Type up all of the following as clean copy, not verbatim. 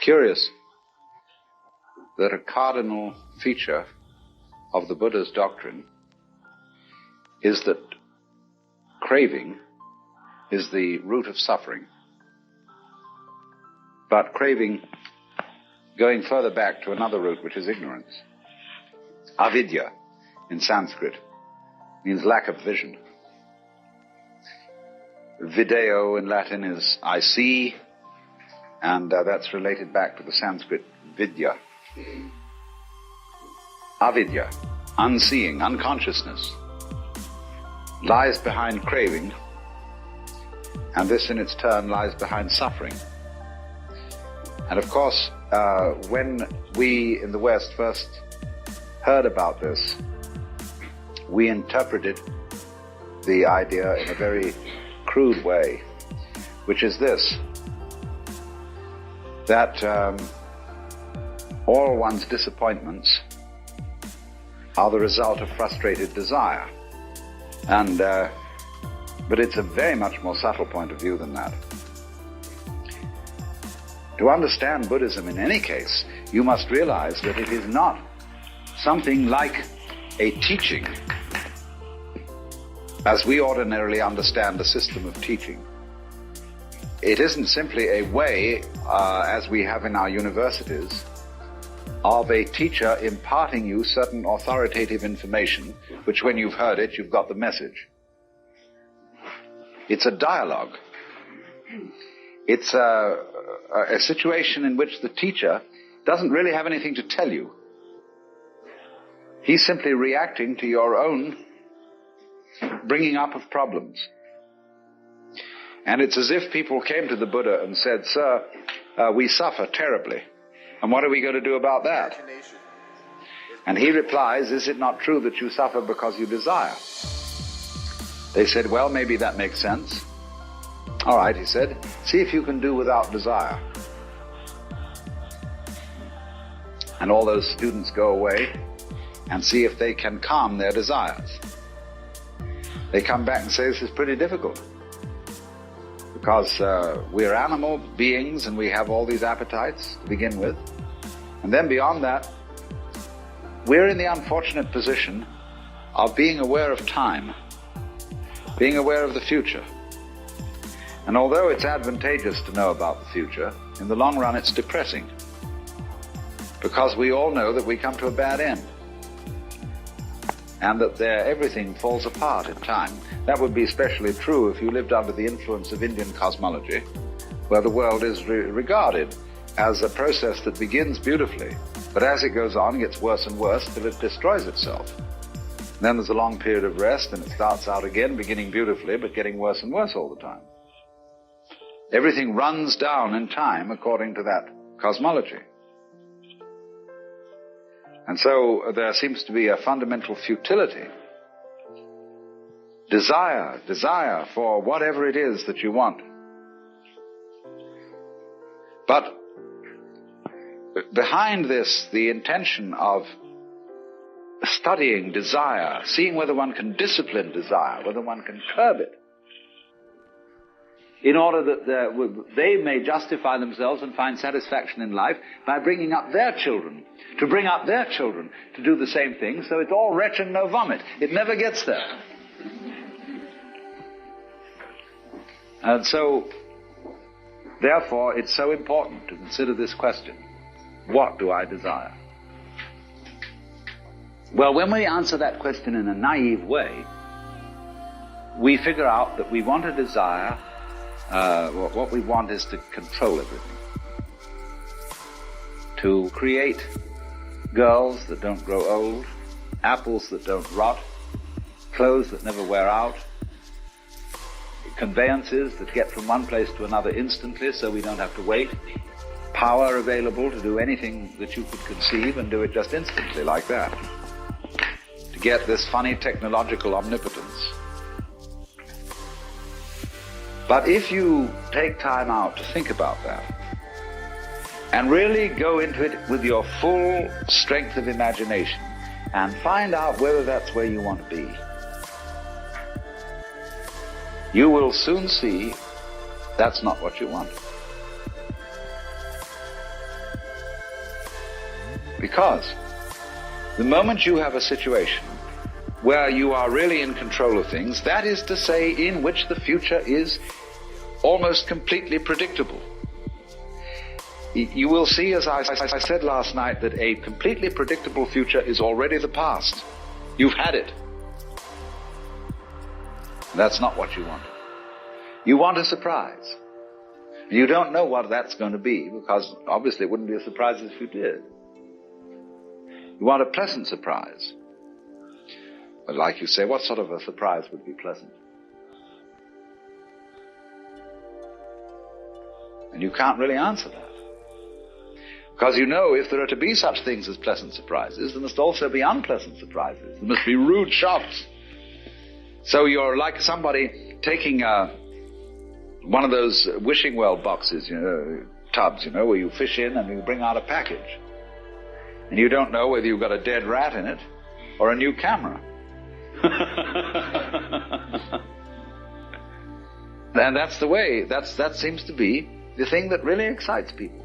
curious that a cardinal feature of the Buddha's doctrine is that craving is the root of suffering. But craving, going further back to another root, which is ignorance. Avidya in Sanskrit means lack of vision. Video in Latin is I see, and that's related back to the Sanskrit vidya. Avidya, unseeing, unconsciousness, lies behind craving, and this in its turn lies behind suffering. And of course, when we in the West first heard about this, we interpreted the idea in a very crude way, which is this, that all one's disappointments are the result of frustrated desire. And but it's a very much more subtle point of view than that. To understand Buddhism in any case, you must realize that it is not something like a teaching, as we ordinarily understand the system of teaching. It isn't simply a way, as we have in our universities, of a teacher imparting you certain authoritative information, which when you've heard it, you've got the message. It's a dialogue. It's a situation in which the teacher doesn't really have anything to tell you. He's simply reacting to your own bringing up of problems. And it's as if people came to the Buddha and said, "Sir, we suffer terribly. And what are we going to do about that?" And he replies, "Is it not true that you suffer because you desire?" They said, "Well, maybe that makes sense." "All right," he said, "see if you can do without desire." And all those students go away and see if they can calm their desires. They come back and say, "This is pretty difficult, because we're animal beings and we have all these appetites to begin with. And then beyond that, we're in the unfortunate position of being aware of time, being aware of the future. And although it's advantageous to know about the future, in the long run it's depressing, because we all know that we come to a bad end, and that everything falls apart in time. That would be especially true if you lived under the influence of Indian cosmology, where the world is regarded as a process that begins beautifully, but as it goes on, gets worse and worse till it destroys itself. Then there's a long period of rest, and it starts out again, beginning beautifully, but getting worse and worse all the time. Everything runs down in time according to that cosmology. And so there seems to be a fundamental futility. Desire for whatever it is that you want. But behind this, the intention of studying desire, seeing whether one can discipline desire, whether one can curb it, in order that they may justify themselves and find satisfaction in life by bringing up their children, to bring up their children to do the same thing, so it's all retch and no vomit. It never gets there. And so, therefore, it's so important to consider this question: what do I desire? Well, when we answer that question in a naive way, we figure out that we want to desire, what we want is to control everything. To create girls that don't grow old, apples that don't rot, clothes that never wear out, conveyances that get from one place to another instantly so we don't have to wait, power available to do anything that you could conceive and do it just instantly like that. To get this funny technological omnipotence. But if you take time out to think about that, and really go into it with your full strength of imagination, and find out whether that's where you want to be, you will soon see that's not what you want. Because the moment you have a situation where you are really in control of things, that is to say, in which the future is almost completely predictable, you will see, as I said last night, that a completely predictable future is already the past. You've had it. That's not what you want. You want a surprise. You don't know what that's going to be, because obviously it wouldn't be a surprise if you did. You want a pleasant surprise. But like you say, what sort of a surprise would be pleasant? And you can't really answer that. Because you know, if there are to be such things as pleasant surprises, there must also be unpleasant surprises. There must be rude shocks. So you're like somebody taking one of those wishing well boxes, tubs, where you fish in and you bring out a package. And you don't know whether you've got a dead rat in it or a new camera. And that's the way, that seems to be the thing that really excites people.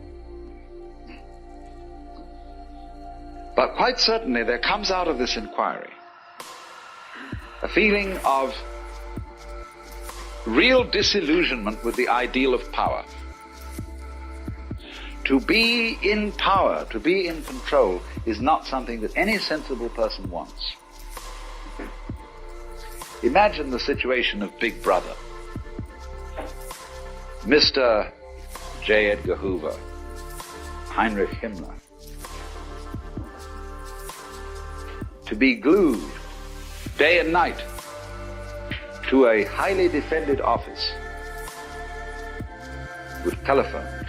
But quite certainly there comes out of this inquiry a feeling of real disillusionment with the ideal of power. To be in power, to be in control, is not something that any sensible person wants. Imagine the situation of Big Brother. Mr. J. Edgar Hoover, Heinrich Himmler, to be glued day and night to a highly defended office with telephones,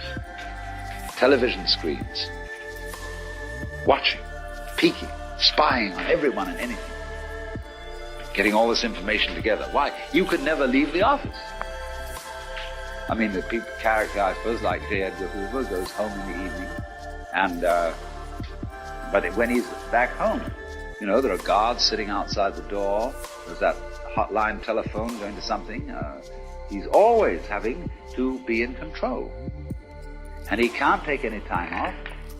television screens, watching, peeking, spying on everyone and anything, getting all this information together. Why? You could never leave the office. I mean, the character, I suppose, like J. Edgar Hoover, goes home in the evening, and but when he's back home, there are guards sitting outside the door. There's that hotline telephone going to something. He's always having to be in control. And he can't take any time off.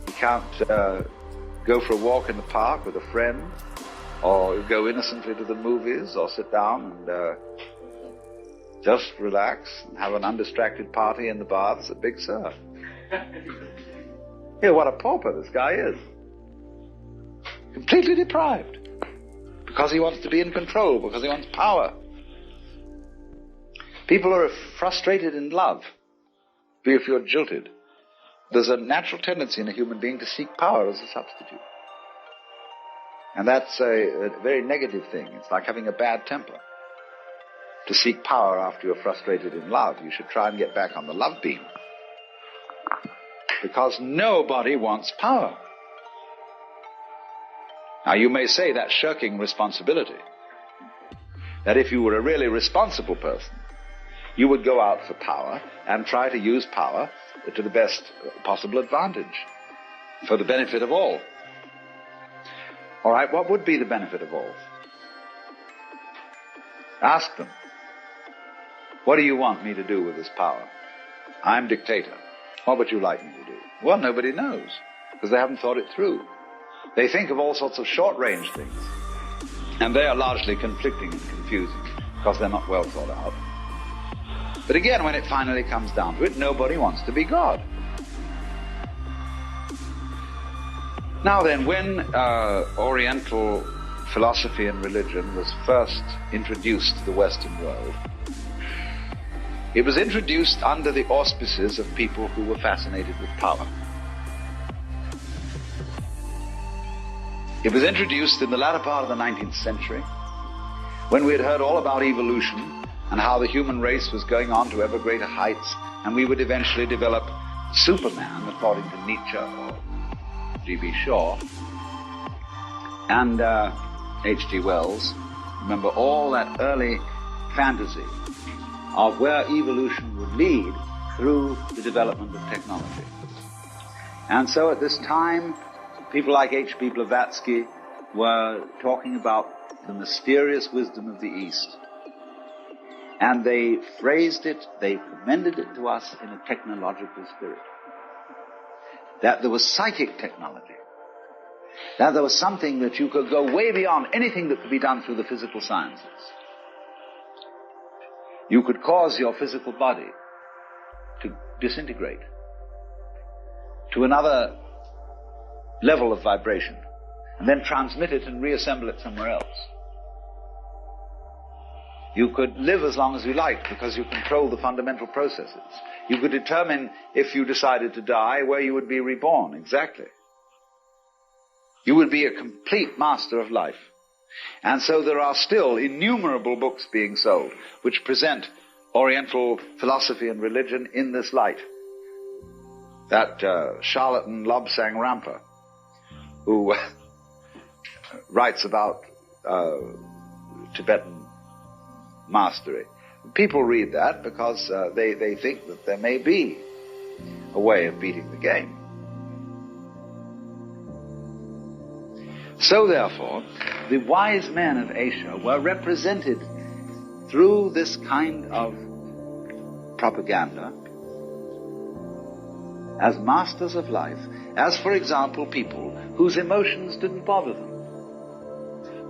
He can't go for a walk in the park with a friend, or go innocently to the movies, or sit down and just relax and have an undistracted party in the baths at Big Sur. What a pauper this guy is. Completely deprived. Because he wants to be in control, because he wants power. People are frustrated in love. If you're jilted, there's a natural tendency in a human being to seek power as a substitute. And that's a very negative thing. It's like having a bad temper. To seek power after you're frustrated in love, you should try and get back on the love beam. Because nobody wants power. Now, you may say that's shirking responsibility. That if you were a really responsible person, you would go out for power and try to use power to the best possible advantage, for the benefit of all. All right, what would be the benefit of all? Ask them. What do you want me to do with this power? I'm dictator. What would you like me to do? Well, nobody knows, because they haven't thought it through. They think of all sorts of short-range things, and they are largely conflicting and confusing, because they're not well thought out. But again, when it finally comes down to it, nobody wants to be God. Now then, when Oriental philosophy and religion was first introduced to the Western world, it was introduced under the auspices of people who were fascinated with power. It was introduced in the latter part of the 19th century, when we had heard all about evolution and how the human race was going on to ever greater heights, and we would eventually develop Superman, according to Nietzsche or G.B. Shaw, and H.G. Wells. Remember all that early fantasy of where evolution would lead through the development of technology. And so at this time, people like H.P. Blavatsky were talking about the mysterious wisdom of the East. And they phrased it, they commended it to us in a technological spirit. That there was psychic technology That there was something that you could go way beyond anything that could be done through the physical sciences. You could cause your physical body to disintegrate to another level of vibration, and then transmit it and reassemble it somewhere else. You could live as long as you like because you control the fundamental processes. You could determine, if you decided to die, where you would be reborn, exactly. You would be a complete master of life. And so there are still innumerable books being sold which present Oriental philosophy and religion in this light. That charlatan Lobsang Rampa, who writes about Tibetan mastery. People read that because they think that there may be a way of beating the game. So therefore, the wise men of Asia were represented through this kind of propaganda as masters of life, as, for example, people whose emotions didn't bother them,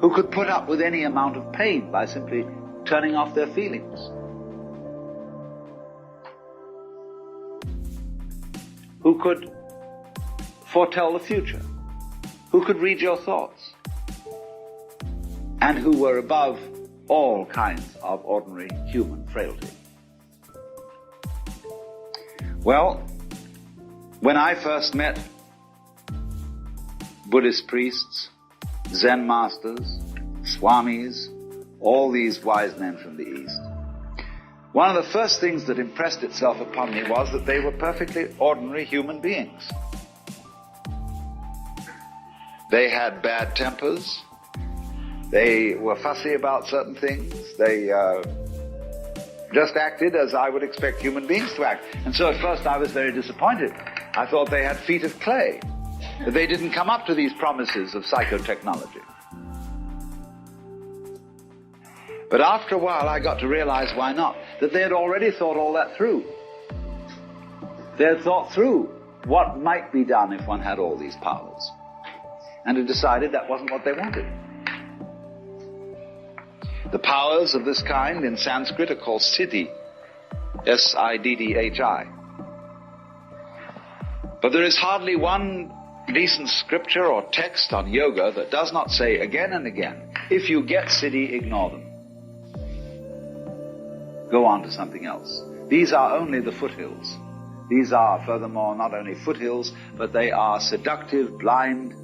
who could put up with any amount of pain by simply turning off their feelings. Who could foretell the future, who could read your thoughts, and who were above all kinds of ordinary human frailty. Well, when I first met Buddhist priests, Zen masters, swamis, all these wise men from the East, one of the first things that impressed itself upon me was that they were perfectly ordinary human beings. They had bad tempers. They were fussy about certain things. They just acted as I would expect human beings to act. And so at first I was very disappointed. I thought they had feet of clay, that they didn't come up to these promises of psychotechnology. But after a while I got to realize why not, that they had already thought all that through. They had thought through what might be done if one had all these powers, and had decided that wasn't what they wanted. The powers of this kind in Sanskrit are called siddhi, S-I-D-D-H-I. But there is hardly one decent scripture or text on yoga that does not say again and again, if you get siddhi, ignore them. Go on to something else. These are only the foothills. These are, furthermore, not only foothills, but they are seductive, blind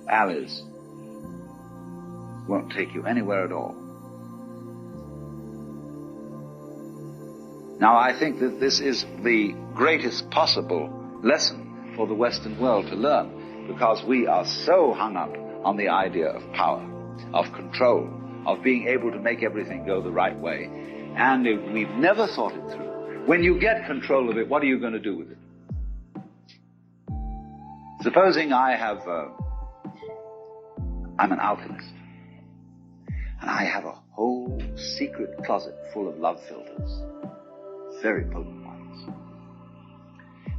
alleys. Won't take you anywhere at all. Now, I think that this is the greatest possible lesson for the Western world to learn, because we are so hung up on the idea of power, of control, of being able to make everything go the right way. And we've never thought it through. When you get control of it, what are you going to do with it? Supposing I'm an alchemist, and I have a whole secret closet full of love filters, very potent ones.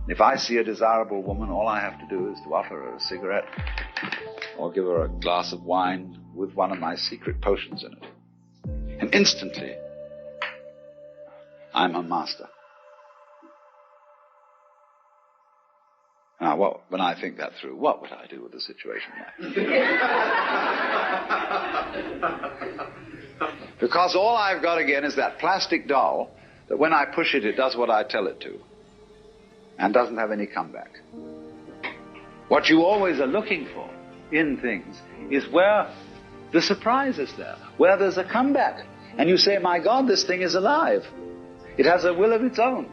If I see a desirable woman, all I have to do is to offer her a cigarette or give her a glass of wine with one of my secret potions in it. And instantly, I'm a master. Now, when I think that through, what would I do with a situation like that? Because all I've got again is that plastic doll that when I push it, it does what I tell it to, and doesn't have any comeback. What you always are looking for in things is where the surprise is there, where there's a comeback. And you say, my God, this thing is alive. It has a will of its own.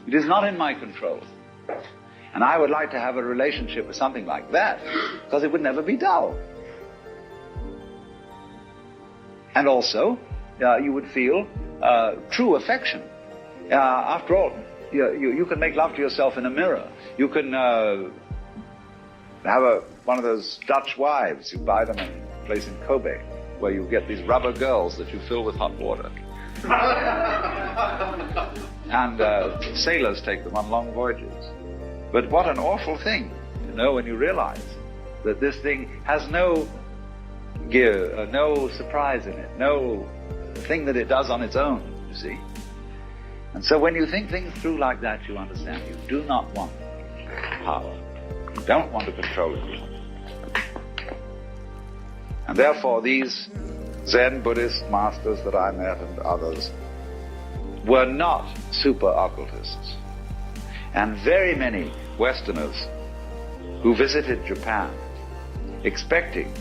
It is not in my control. And I would like to have a relationship with something like that, because it would never be dull. And also, you would feel true affection. After all, you can make love to yourself in a mirror. You can have one of those Dutch wives. You buy them in a place in Kobe, where you get these rubber girls that you fill with hot water. And sailors take them on long voyages. But what an awful thing, when you realize that this thing has no gear, no surprise in it, no thing that it does on its own, you see. And so when you think things through like that, you understand you do not want power. You don't want to control it. And therefore these Zen Buddhist masters that I met and others were not super occultists. And very many Westerners who visited Japan expecting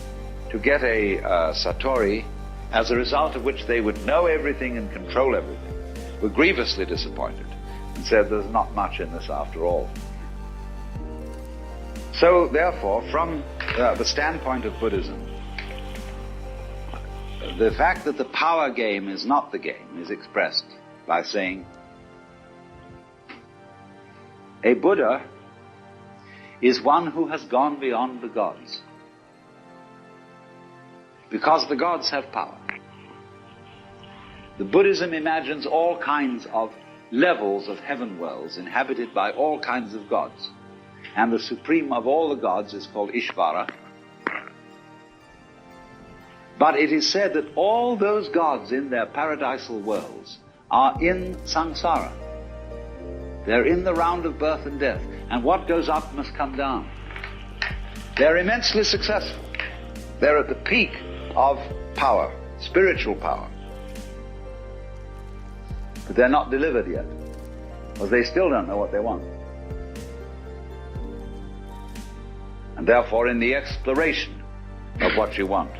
to get a satori, as a result of which they would know everything and control everything, were grievously disappointed and said there's not much in this after all. So therefore, from the standpoint of Buddhism, the fact that the power game is not the game is expressed by saying a Buddha is one who has gone beyond the gods, because the gods have power. The Buddhism imagines all kinds of levels of heaven worlds inhabited by all kinds of gods, and the supreme of all the gods is called Ishvara. But it is said that all those gods in their paradisal worlds are in samsara. They're in the round of birth and death, and what goes up must come down. They're immensely successful. They're at the peak of power, spiritual power. But they're not delivered yet, because they still don't know what they want. And therefore, in the exploration of what you want,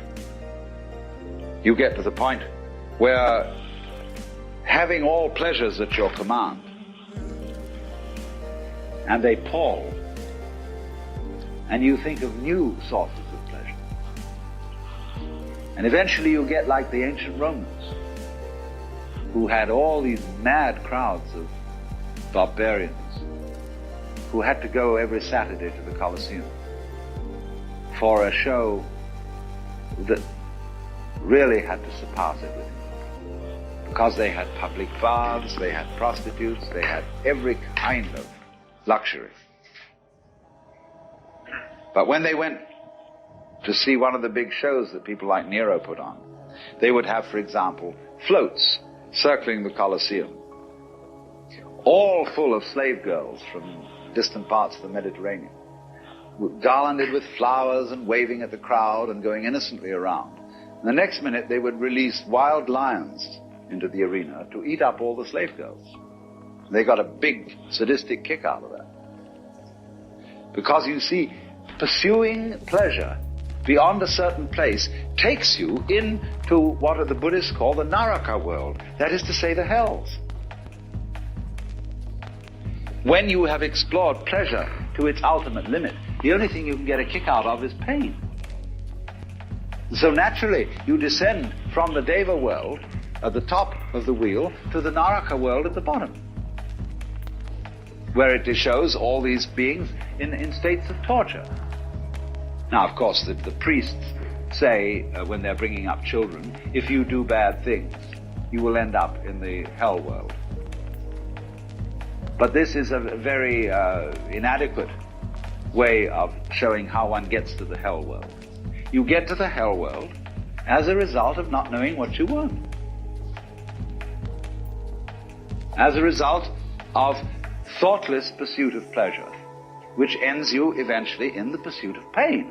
you get to the point where, having all pleasures at your command, and they pall, and you think of new sources of pleasure. And eventually you get like the ancient Romans, who had all these mad crowds of barbarians who had to go every Saturday to the Colosseum for a show that really had to surpass everything. Because they had public baths, they had prostitutes, they had every kind of luxury. But when they went to see one of the big shows that people like Nero put on, they would have, for example, floats circling the Colosseum, all full of slave girls from distant parts of the Mediterranean, garlanded with flowers and waving at the crowd and going innocently around. And the next minute they would release wild lions into the arena to eat up all the slave girls. They got a big sadistic kick out of that. Because you see, pursuing pleasure beyond a certain place takes you into what the Buddhists call the Naraka world, that is to say, the hells. When you have explored pleasure to its ultimate limit, the only thing you can get a kick out of is pain. So naturally, you descend from the Deva world at the top of the wheel to the Naraka world at the bottom, where it shows all these beings in states of torture. Now, of course, the priests say, when they're bringing up children, if you do bad things, you will end up in the hell world. But this is a very inadequate way of showing how one gets to the hell world. You get to the hell world as a result of not knowing what you want. As a result of thoughtless pursuit of pleasure, which ends you eventually in the pursuit of pain.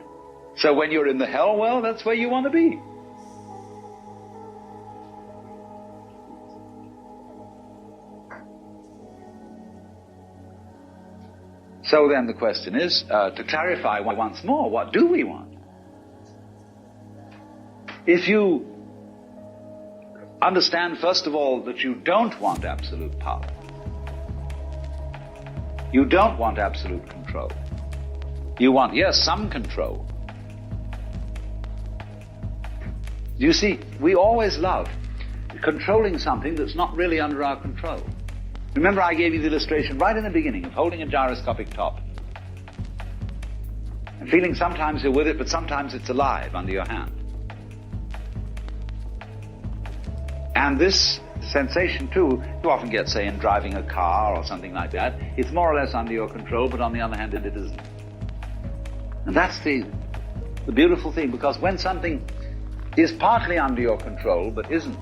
So when you're in the hell world, that's where you want to be. So then the question is, to clarify once more, what do we want? If you understand, first of all, that you don't want absolute power, you don't want absolute control. You want, yes, some control. You see, we always love controlling something that's not really under our control. Remember, I gave you the illustration right in the beginning of holding a gyroscopic top and feeling sometimes you're with it, but sometimes it's alive under your hand. And this sensation, too, you often get, say, in driving a car or something like that. It's more or less under your control, but on the other hand, it isn't. And that's the the beautiful thing, because when something is partly under your control but isn't,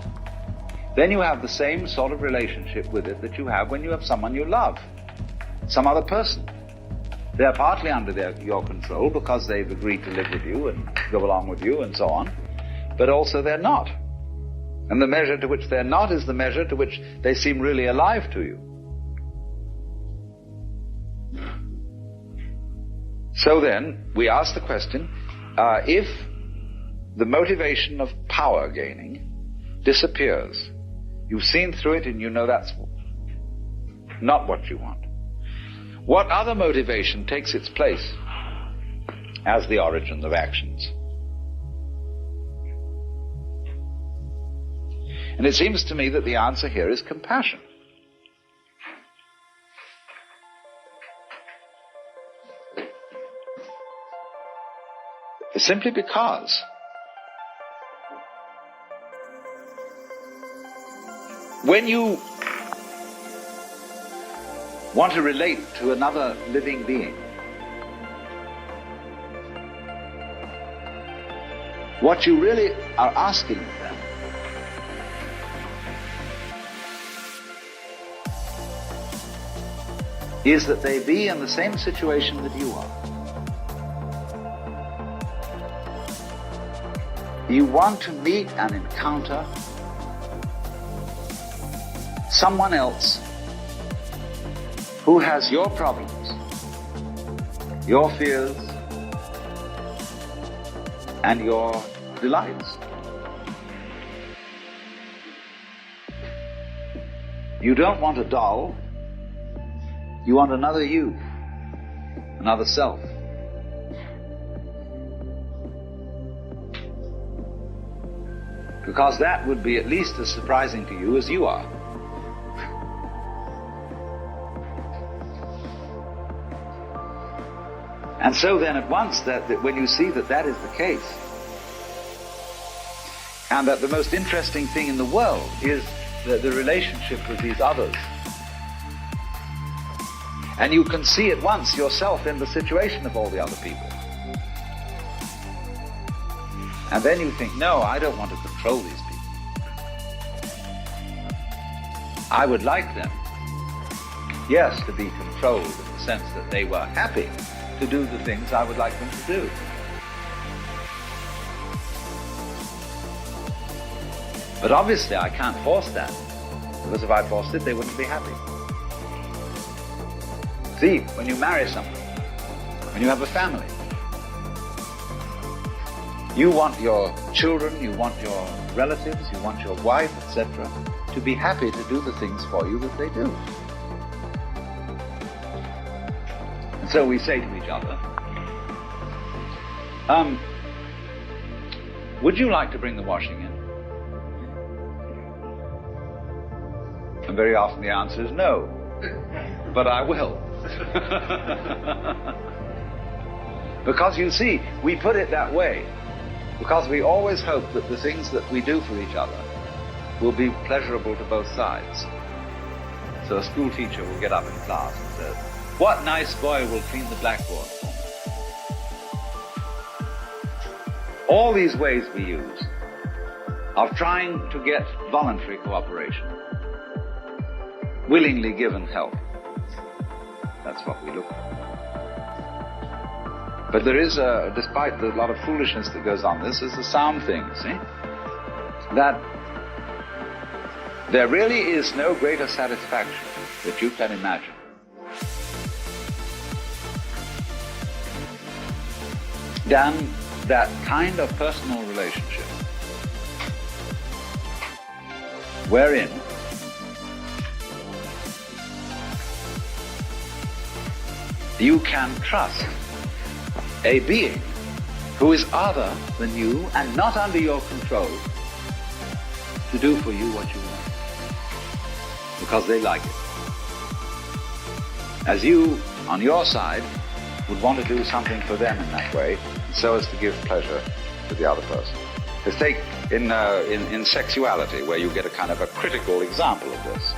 then you have the same sort of relationship with it that you have when you have someone you love, some other person. They're partly under your control because they've agreed to live with you and go along with you and so on, but also they're not. And the measure to which they're not is the measure to which they seem really alive to you. So then, we ask the question, if the motivation of power gaining disappears, you've seen through it and you know that's not what you want, what other motivation takes its place as the origin of actions? And it seems to me that the answer here is compassion. Simply because when you want to relate to another living being, what you really are asking of them is that they be in the same situation that you are. You want to meet and encounter someone else who has your problems, your fears, and your delights. You don't want a doll, you want another you, another self. Because that would be at least as surprising to you as you are. And so then at once, that when you see that that is the case, and that the most interesting thing in the world is the relationship with these others, and you can see at once yourself in the situation of all the other people, and then you think, no, I don't want to control these people. I would like them, yes, to be controlled in the sense that they were happy to do the things I would like them to do. But obviously I can't force that, because if I forced it, they wouldn't be happy. See, when you marry someone, when you have a family, you want your children, you want your relatives, you want your wife, etc., to be happy to do the things for you that they do. And so we say to each other, would you like to bring the washing in? And very often the answer is no, but I will. Because you see, we put it that way because we always hope that the things that we do for each other will be pleasurable to both sides. So a school teacher will get up in class and say, "What nice boy will clean the blackboard for me?" All these ways we use of trying to get voluntary cooperation, willingly given help. That's what we look for. But there is, despite a lot of foolishness that goes on, this is a sound thing, see? That there really is no greater satisfaction that you can imagine than that kind of personal relationship wherein you can trust a being who is other than you and not under your control to do for you what you want, because they like it. As you, on your side, would want to do something for them in that way, so as to give pleasure to the other person. Let's take in sexuality, where you get a kind of a critical example of this.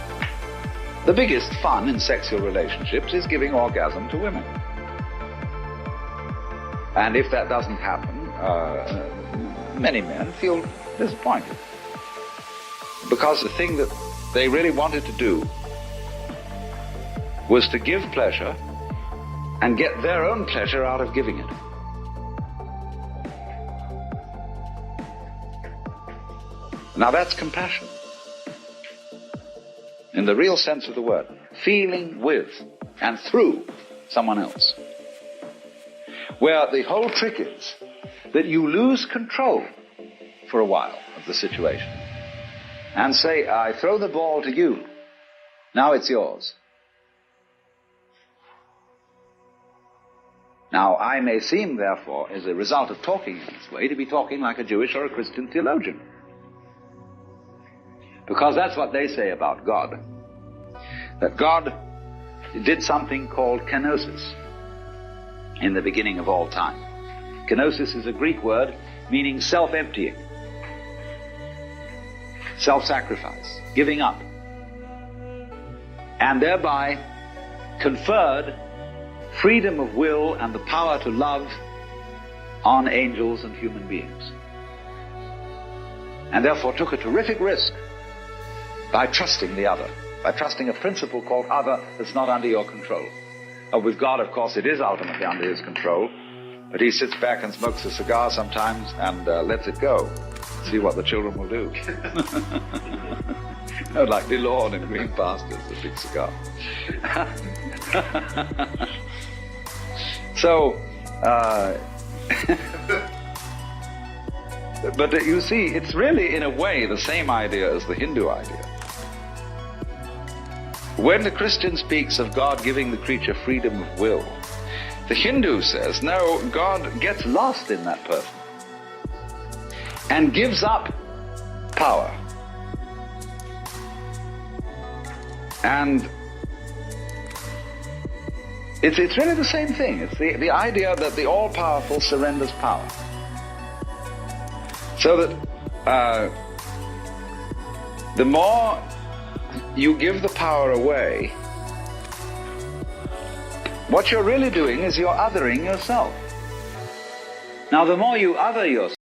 The biggest fun in sexual relationships is giving orgasm to women. And if that doesn't happen, many men feel disappointed. Because the thing that they really wanted to do was to give pleasure and get their own pleasure out of giving it. Now that's compassion, in the real sense of the word, feeling with and through someone else. Where the whole trick is that you lose control for a while of the situation and say, I throw the ball to you, now it's yours. Now, I may seem, therefore, as a result of talking in this way, to be talking like a Jewish or a Christian theologian. Because that's what they say about God. That God did something called kenosis in the beginning of all time. Kenosis is a Greek word meaning self-emptying, self-sacrifice, giving up, and thereby conferred freedom of will and the power to love on angels and human beings. And therefore took a terrific risk by trusting the other, by trusting a principle called other that's not under your control. With God, of course, it is ultimately under his control, but he sits back and smokes a cigar sometimes and lets it go. See what the children will do. Like DeLorme in Green Pastures, a big cigar. So, but you see, it's really in a way the same idea as the Hindu idea. When the Christian speaks of God giving the creature freedom of will, the Hindu says, no, God gets lost in that person and gives up power. And it's really the same thing. It's the idea that the all-powerful surrenders power. So that the more you give the power away, what you're really doing is you're othering yourself. Now, the more you other yourself,